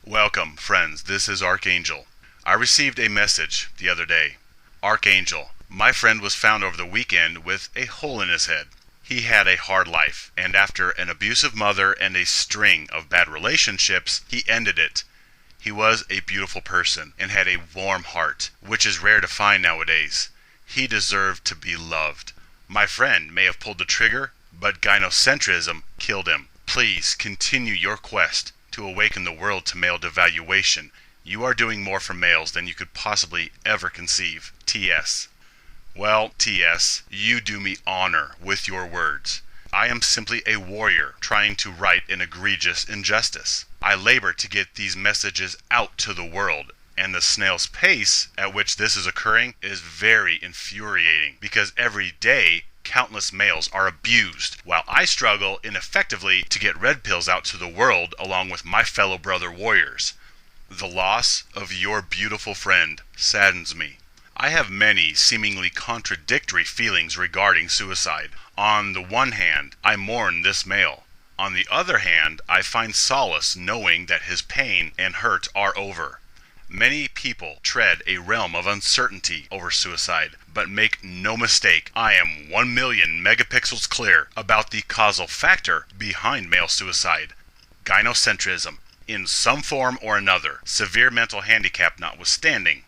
Welcome, friends. This is Archangel. I received a message the other day. Archangel, my friend was found over the weekend with a hole in his head. He had a hard life, and after an abusive mother and a string of bad relationships, he ended it. He was a beautiful person and had a warm heart, which is rare to find nowadays. He deserved to be loved. My friend may have pulled the trigger, but Gynocentrism killed him. Please continue your quest to awaken the world to male devaluation. You are doing more for males than you could possibly ever conceive. T.S. Well, T.S., you do me honor with your words. I am simply a warrior trying to right an egregious injustice. I labor to get these messages out to the world, and the snail's pace at which this is occurring is very infuriating because every day countless males are abused, while I struggle ineffectively to get red pills out to the world along with my fellow brother warriors. The loss of your beautiful friend saddens me. I have many seemingly contradictory feelings regarding suicide. On the one hand, I mourn this male. On the other hand, I find solace knowing that his pain and hurt are over. Many people tread a realm of uncertainty over suicide, but make no mistake, I am 1,000,000 megapixels clear about the causal factor behind male suicide. Gynocentrism, in some form or another, severe mental handicap notwithstanding.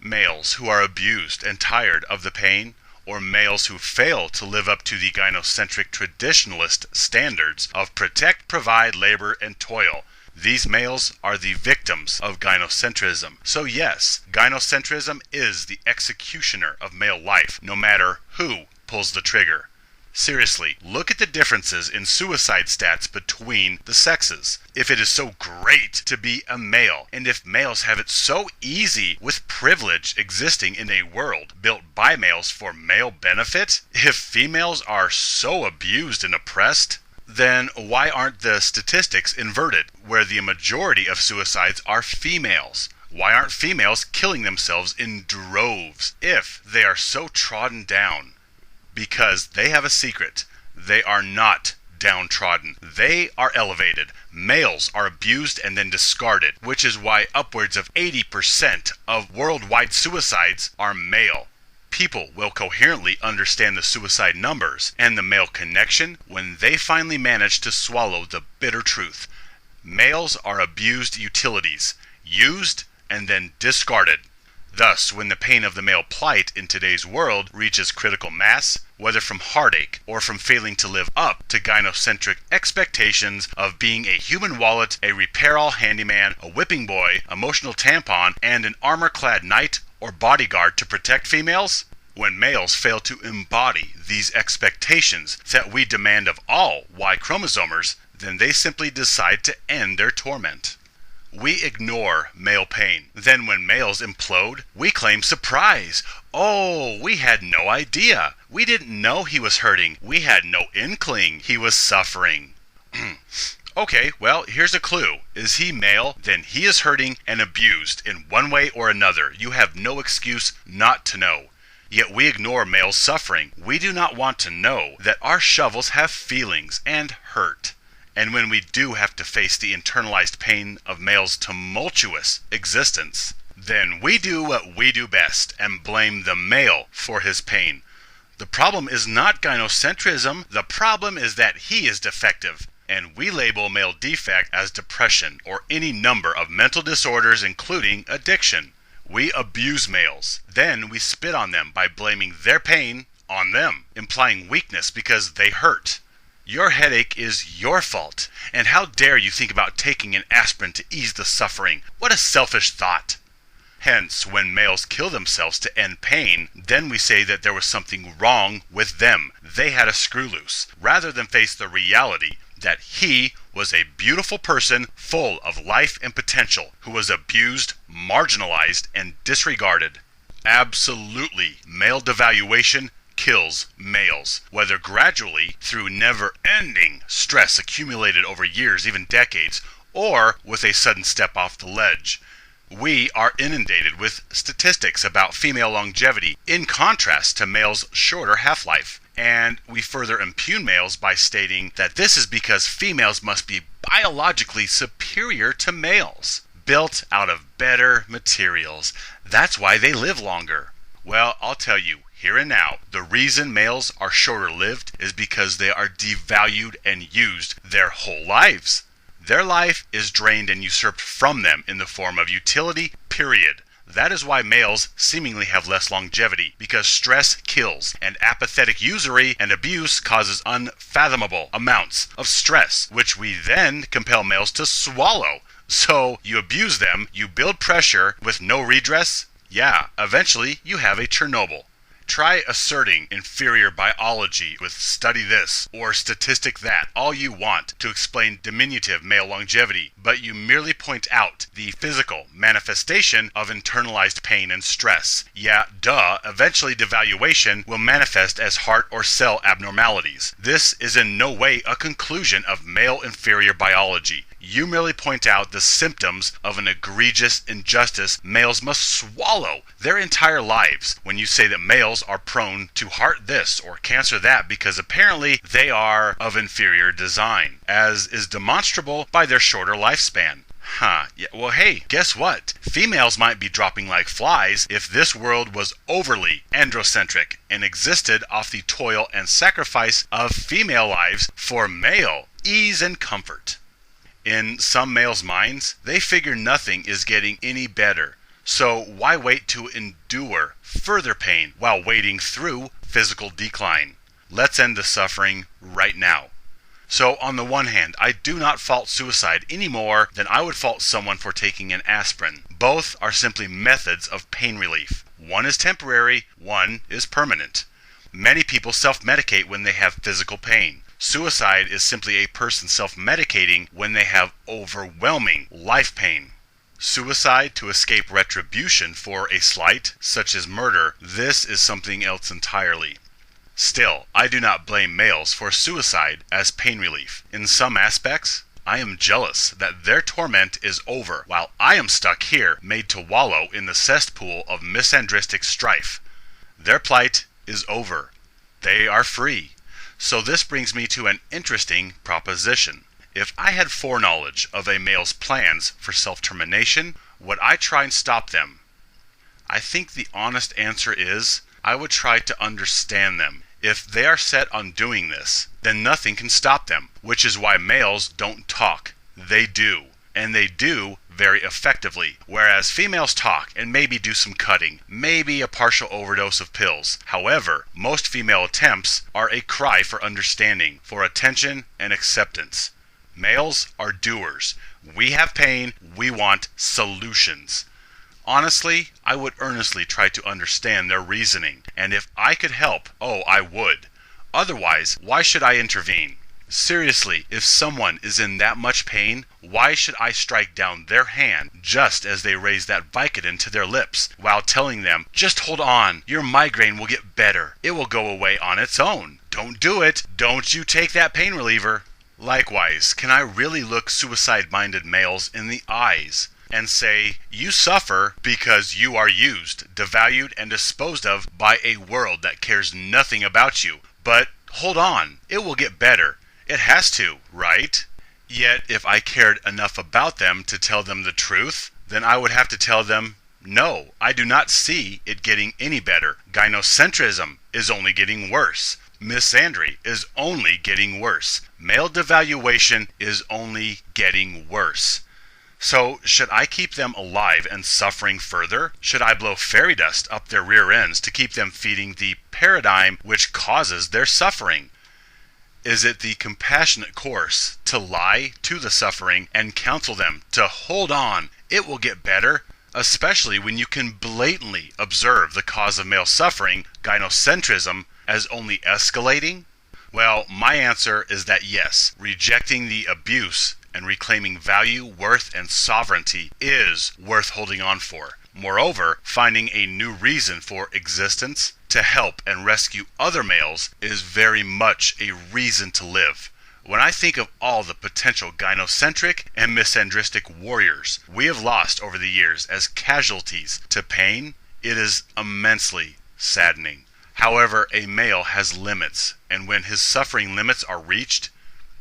Males who are abused and tired of the pain, or males who fail to live up to the gynocentric traditionalist standards of protect, provide, labor, and toil. These males are the victims of gynocentrism. So yes, gynocentrism is the executioner of male life, no matter who pulls the trigger. Seriously, look at the differences in suicide stats between the sexes. If it is so great to be a male, and if males have it so easy with privilege existing in a world built by males for male benefit, if females are so abused and oppressed, then why aren't the statistics inverted, where the majority of suicides are females? Why aren't females killing themselves in droves if they are so trodden down? Because they have a secret. They are not downtrodden. They are elevated. Males are abused and then discarded, which is why upwards of 80% of worldwide suicides are male. People will coherently understand the suicide numbers and the male connection when they finally manage to swallow the bitter truth. Males are abused utilities, used and then discarded. Thus, when the pain of the male plight in today's world reaches critical mass, whether from heartache or from failing to live up to gynocentric expectations of being a human wallet, a repair-all handyman, a whipping boy, emotional tampon, and an armor-clad knight or bodyguard to protect females? When males fail to embody these expectations that we demand of all Y chromosomers, then they simply decide to end their torment. We ignore male pain. Then when males implode, we claim surprise. Oh, we had no idea. We didn't know he was hurting. We had no inkling he was suffering. Okay, well, here's a clue. Is he male? Then he is hurting and abused in one way or another. You have no excuse not to know. Yet we ignore males' suffering. We do not want to know that our shovels have feelings and hurt. And when we do have to face the internalized pain of males' tumultuous existence, then we do what we do best and blame the male for his pain. The problem is not gynocentrism. The problem is that he is defective. And we label male defect as depression or any number of mental disorders including addiction. We abuse males. Then we spit on them by blaming their pain on them, implying weakness because they hurt. Your headache is your fault, and how dare you think about taking an aspirin to ease the suffering? What a selfish thought. Hence, when males kill themselves to end pain, then we say that there was something wrong with them. They had a screw loose, rather than face the reality that he was a beautiful person full of life and potential who was abused, marginalized, and disregarded. Absolutely, male devaluation kills males, whether gradually through never-ending stress accumulated over years, even decades, or with a sudden step off the ledge. We are inundated with statistics about female longevity in contrast to males' shorter half-life, and we further impugn males by stating that this is because females must be biologically superior to males. built out of better materials. That's why they live longer. Well, I'll tell you, here and now, the reason males are shorter lived is because they are devalued and used their whole lives. Their life is drained and usurped from them in the form of utility, period. That is why males seemingly have less longevity, because stress kills, and apathetic usury and abuse causes unfathomable amounts of stress, which we then compel males to swallow. So you abuse them, you build pressure with no redress. Yeah, eventually you have a Chernobyl. Try asserting inferior biology with study this or statistic that all you want to explain diminutive male longevity, but you merely point out the physical manifestation of internalized pain and stress. Yeah, duh, eventually devaluation will manifest as heart or cell abnormalities. This is in no way a conclusion of male inferior biology. You merely point out the symptoms of an egregious injustice males must swallow their entire lives when you say that males are prone to heart this or cancer that because apparently they are of inferior design, as is demonstrable by their shorter lifespan. Yeah, well hey, guess what? Females might be dropping like flies if this world was overly androcentric and existed off the toil and sacrifice of female lives for male ease and comfort. In some males' minds, they figure nothing is getting any better. So why wait to endure further pain while wading through physical decline? Let's end the suffering right now. So on the one hand, I do not fault suicide any more than I would fault someone for taking an aspirin. Both are simply methods of pain relief. One is temporary, one is permanent. Many people self-medicate when they have physical pain. Suicide is simply a person self-medicating when they have overwhelming life pain. Suicide to escape retribution for a slight, such as murder, this is something else entirely. Still, I do not blame males for suicide as pain relief. In some aspects, I am jealous that their torment is over while I am stuck here made to wallow in the cesspool of misandristic strife. Their plight is over. They are free. So this brings me to an interesting proposition. If I had foreknowledge of a male's plans for self-termination, would I try and stop them? I think the honest answer is, I would try to understand them. If they are set on doing this, then nothing can stop them, which is why males don't talk. They do, and they do very effectively, whereas females talk and maybe do some cutting, maybe a partial overdose of pills. However, most female attempts are a cry for understanding, for attention and acceptance. Males are doers. We have pain, we want solutions. Honestly, I would earnestly try to understand their reasoning, and if I could help, oh, I would. Otherwise, why should I intervene? Seriously, if someone is in that much pain, why should I strike down their hand just as they raise that Vicodin to their lips while telling them, just hold on, your migraine will get better. It will go away on its own. Don't do it. Don't you take that pain reliever. Likewise, can I really look suicide-minded males in the eyes and say, you suffer because you are used, devalued, and disposed of by a world that cares nothing about you. But hold on, it will get better. It has to, right? Yet, if I cared enough about them to tell them the truth, then I would have to tell them, no, I do not see it getting any better. Gynocentrism is only getting worse. Misandry is only getting worse. Male devaluation is only getting worse. So, should I keep them alive and suffering further? Should I blow fairy dust up their rear ends to keep them feeding the paradigm which causes their suffering? Is it the compassionate course to lie to the suffering and counsel them to hold on, it will get better, especially when you can blatantly observe the cause of male suffering, gynocentrism, as only escalating? Well, my answer is that yes, rejecting the abuse and reclaiming value, worth, and sovereignty is worth holding on for. Moreover, finding a new reason for existence to help and rescue other males is very much a reason to live. When I think of all the potential gynocentric and misandristic warriors we have lost over the years as casualties to pain, it is immensely saddening. However, a male has limits, and when his suffering limits are reached,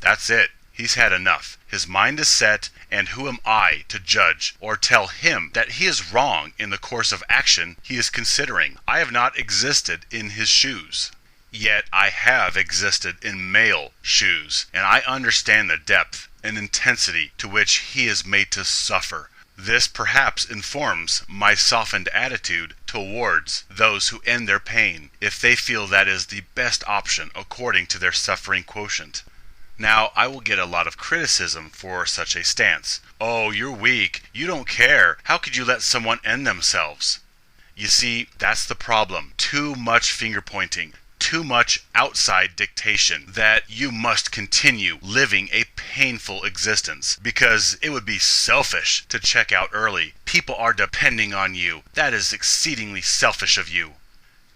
that's it. He's had enough. His mind is set, and who am I to judge or tell him that he is wrong in the course of action he is considering? I have not existed in his shoes. Yet I have existed in male shoes, and I understand the depth and intensity to which he is made to suffer. This perhaps informs my softened attitude towards those who end their pain, if they feel that is the best option according to their suffering quotient. Now, I will get a lot of criticism for such a stance. Oh, you're weak. You don't care. How could you let someone end themselves? You see, that's the problem. Too much finger-pointing. Too much outside dictation that you must continue living a painful existence because it would be selfish to check out early. People are depending on you. That is exceedingly selfish of you.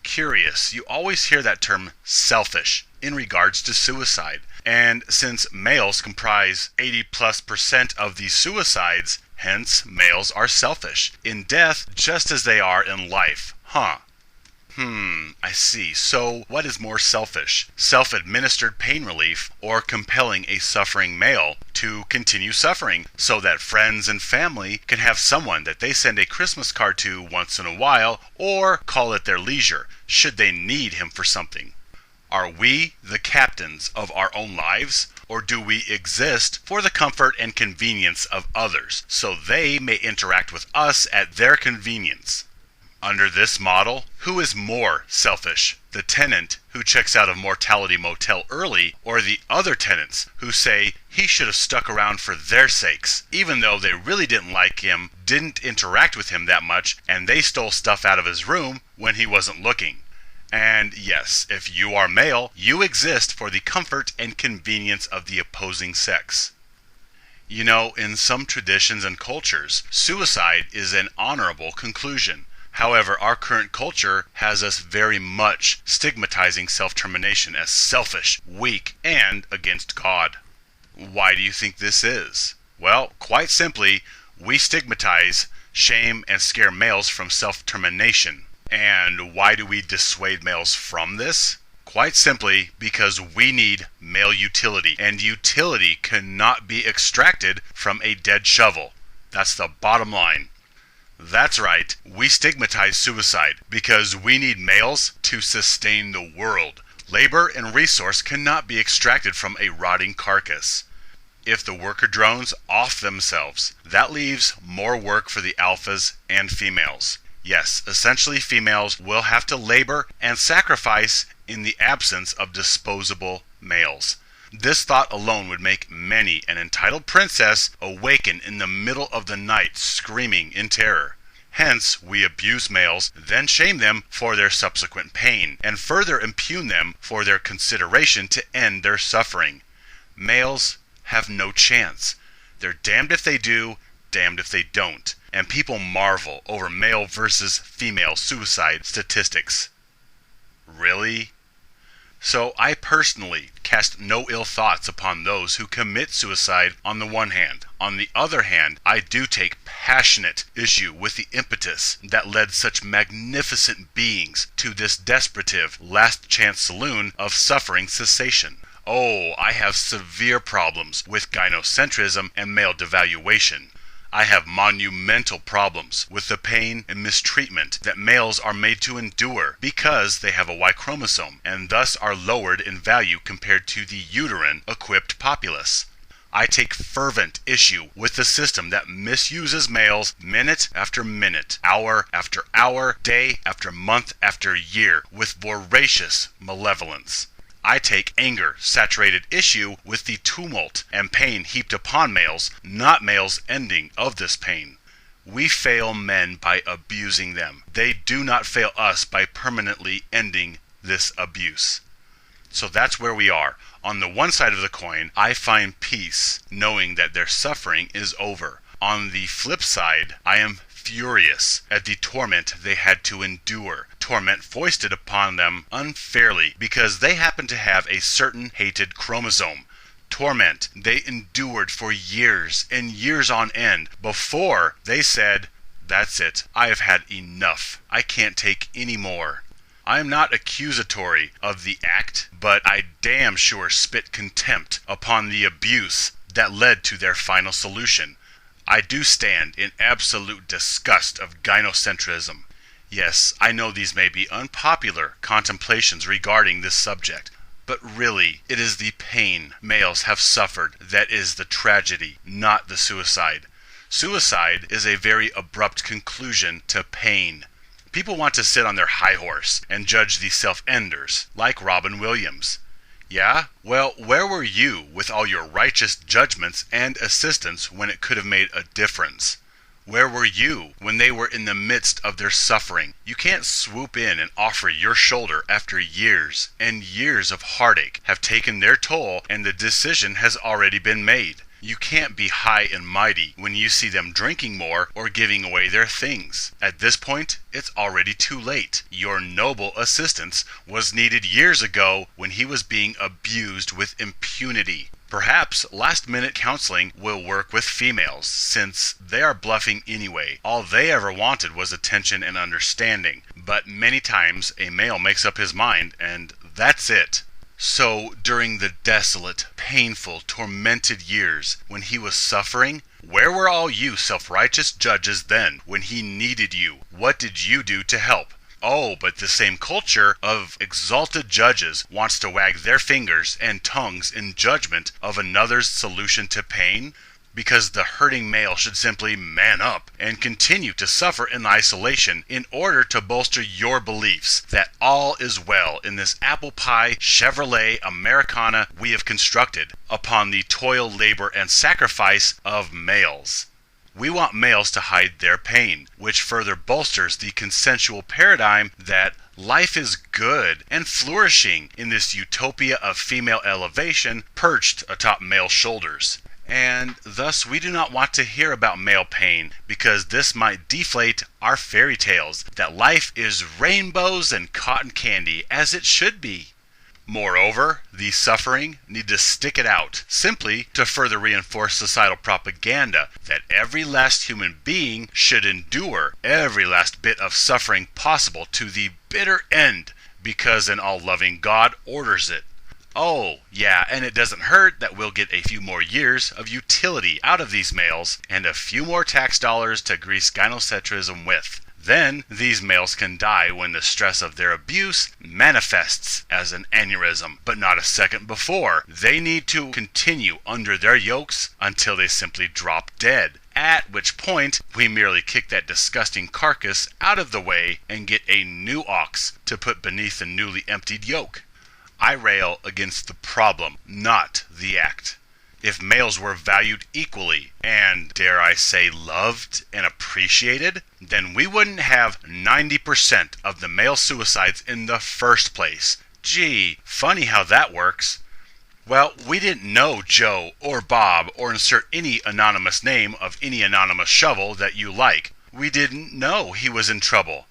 Curious, you always hear that term selfish in regards to suicide. And since males comprise 80+% of the suicides, hence males are selfish in death just as they are in life. I see. So what is more selfish? Self-administered pain relief or compelling a suffering male to continue suffering so that friends and family can have someone that they send a Christmas card to once in a while or call at their leisure should they need him for something? Are we the captains of our own lives, or do we exist for the comfort and convenience of others so they may interact with us at their convenience? Under this model, who is more selfish? The tenant who checks out of Mortality Motel early, or the other tenants who say he should have stuck around for their sakes, even though they really didn't like him, didn't interact with him that much, and they stole stuff out of his room when he wasn't looking? And yes, if you are male, you exist for the comfort and convenience of the opposing sex. You know, in some traditions and cultures, suicide is an honorable conclusion. However, our current culture has us very much stigmatizing self-termination as selfish, weak, and against God. Why do you think this is? Well, quite simply, we stigmatize, shame, and scare males from self-termination. And why do we dissuade males from this? Quite simply, because we need male utility, and utility cannot be extracted from a dead shovel. That's the bottom line. That's right, we stigmatize suicide because we need males to sustain the world. Labor and resource cannot be extracted from a rotting carcass. If the worker drones off themselves, that leaves more work for the alphas and females. Yes, essentially females will have to labor and sacrifice in the absence of disposable males. This thought alone would make many an entitled princess awaken in the middle of the night screaming in terror. Hence, we abuse males, then shame them for their subsequent pain, and further impugn them for their consideration to end their suffering. Males have no chance. They're damned if they do, damned if they don't. And people marvel over male versus female suicide statistics. Really? So I personally cast no ill thoughts upon those who commit suicide on the one hand. On the other hand, I do take passionate issue with the impetus that led such magnificent beings to this desperative last chance saloon of suffering cessation. Oh, I have severe problems with gynocentrism and male devaluation. I have monumental problems with the pain and mistreatment that males are made to endure because they have a Y chromosome and thus are lowered in value compared to the uterine-equipped populace. I take fervent issue with the system that misuses males minute after minute, hour after hour, day after month after year with voracious malevolence. I take anger-saturated issue with the tumult and pain heaped upon males, not males' ending of this pain. We fail men by abusing them. They do not fail us by permanently ending this abuse. So that's where we are. On the one side of the coin, I find peace knowing that their suffering is over. On the flip side, I am furious at the torment they had to endure, torment foisted upon them unfairly because they happen to have a certain hated chromosome. Torment they endured for years and years on end before they said, "That's it, I have had enough. I can't take any more." I am not accusatory of the act, but I damn sure spit contempt upon the abuse that led to their final solution. I do stand in absolute disgust of gynocentrism. Yes, I know these may be unpopular contemplations regarding this subject, but really, it is the pain males have suffered that is the tragedy, not the suicide. Suicide is a very abrupt conclusion to pain. People want to sit on their high horse and judge the self-enders, like Robin Williams. Yeah? Well, where were you with all your righteous judgments and assistance when it could have made a difference? Where were you when they were in the midst of their suffering? You can't swoop in and offer your shoulder after years and years of heartache have taken their toll and the decision has already been made. You can't be high and mighty when you see them drinking more or giving away their things. At this point, it's already too late. Your noble assistance was needed years ago when he was being abused with impunity. Perhaps last-minute counseling will work with females, since they are bluffing anyway. All they ever wanted was attention and understanding. But many times a male makes up his mind, and that's it. So, during the desolate, painful, tormented years when he was suffering, where were all you self-righteous judges then when he needed you? What did you do to help? Oh, but the same culture of exalted judges wants to wag their fingers and tongues in judgment of another's solution to pain, because the hurting male should simply man up and continue to suffer in isolation in order to bolster your beliefs that all is well in this apple pie Chevrolet Americana we have constructed upon the toil, labor, and sacrifice of males. We want males to hide their pain, which further bolsters the consensual paradigm that life is good and flourishing in this utopia of female elevation perched atop male shoulders. And thus we do not want to hear about male pain, because this might deflate our fairy tales that life is rainbows and cotton candy as it should be. Moreover, the suffering need to stick it out, simply to further reinforce societal propaganda that every last human being should endure every last bit of suffering possible to the bitter end, because an all-loving God orders it. Oh, yeah, and it doesn't hurt that we'll get a few more years of utility out of these males and a few more tax dollars to grease gynocentrism with. Then, these males can die when the stress of their abuse manifests as an aneurysm, but not a second before. They need to continue under their yokes until they simply drop dead, at which point we merely kick that disgusting carcass out of the way and get a new ox to put beneath the newly emptied yoke. I rail against the problem, not the act. If males were valued equally and, dare I say, loved and appreciated, then we wouldn't have 90% of the male suicides in the first place. Gee, funny how that works. Well, we didn't know Joe or Bob or insert any anonymous name of any anonymous shovel that you like. We didn't know he was in trouble.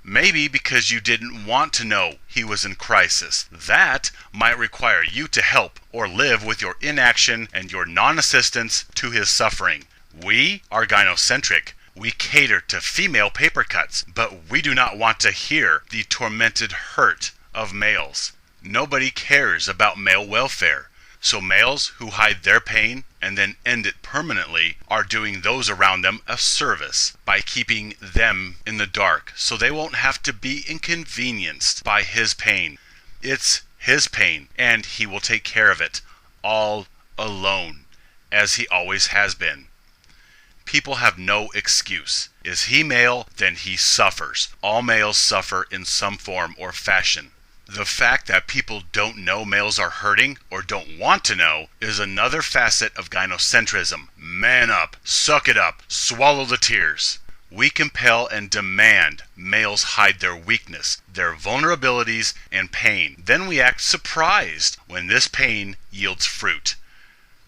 Maybe because you didn't want to know he was in crisis. That might require you to help or live with your inaction and your non-assistance to his suffering. We are gynocentric. We cater to female paper cuts, but we do not want to hear the tormented hurt of males. Nobody cares about male welfare. So males who hide their pain and then end it permanently are doing those around them a service by keeping them in the dark so they won't have to be inconvenienced by his pain. It's his pain, and he will take care of it, all alone, as he always has been. People have no excuse. Is he male? Then he suffers. All males suffer in some form or fashion. The fact that people don't know males are hurting or don't want to know is another facet of gynocentrism. Man up, suck it up, swallow the tears. We compel and demand males hide their weakness, their vulnerabilities, and pain. Then we act surprised when this pain yields fruit.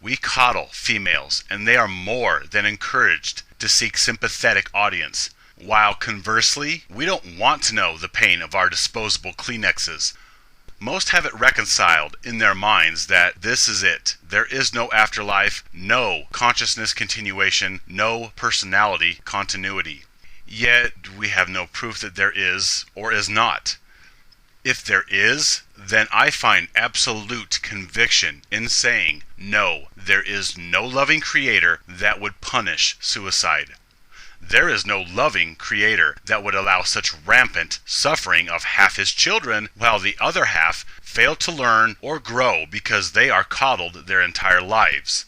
We coddle females, and they are more than encouraged to seek sympathetic audience. While conversely, we don't want to know the pain of our disposable Kleenexes. Most have it reconciled in their minds that this is it. There is no afterlife, no consciousness continuation, no personality continuity. Yet we have no proof that there is or is not. If there is, then I find absolute conviction in saying, no, there is no loving creator that would punish suicide. There is no loving creator that would allow such rampant suffering of half his children while the other half fail to learn or grow because they are coddled their entire lives.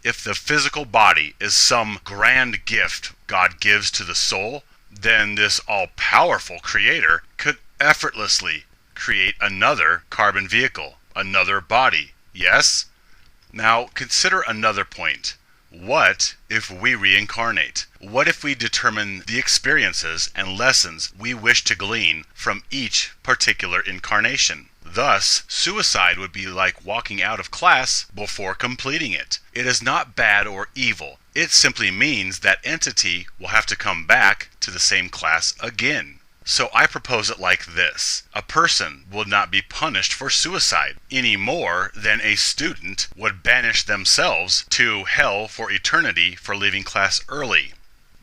If the physical body is some grand gift God gives to the soul, then this all-powerful creator could effortlessly create another carbon vehicle, another body, yes? Now consider another point. What if we reincarnate? What if we determine the experiences and lessons we wish to glean from each particular incarnation? Thus, suicide would be like walking out of class before completing it. It is not bad or evil. It simply means that entity will have to come back to the same class again. So I propose it like this. A person would not be punished for suicide any more than a student would banish themselves to hell for eternity for leaving class early.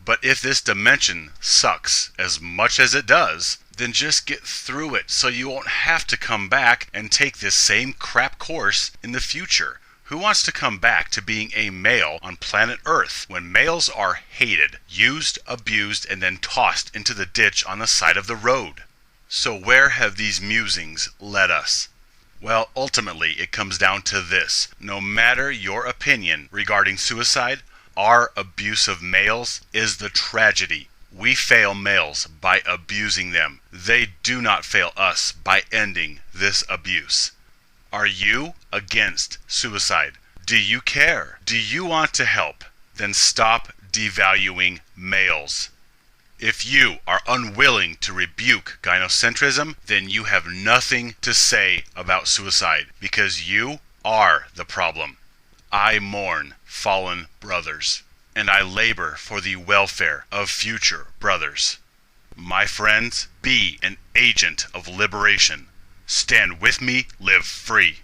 But if this dimension sucks as much as it does, then just get through it so you won't have to come back and take this same crap course in the future. Who wants to come back to being a male on planet Earth when males are hated, used, abused, and then tossed into the ditch on the side of the road? So where have these musings led us? Well, ultimately it comes down to this. No matter your opinion regarding suicide, our abuse of males is the tragedy. We fail males by abusing them. They do not fail us by ending this abuse. Are you against suicide? Do you care? Do you want to help? Then stop devaluing males. If you are unwilling to rebuke gynocentrism, then you have nothing to say about suicide because you are the problem. I mourn fallen brothers, and I labor for the welfare of future brothers. My friends, be an agent of liberation. Stand with me, live free.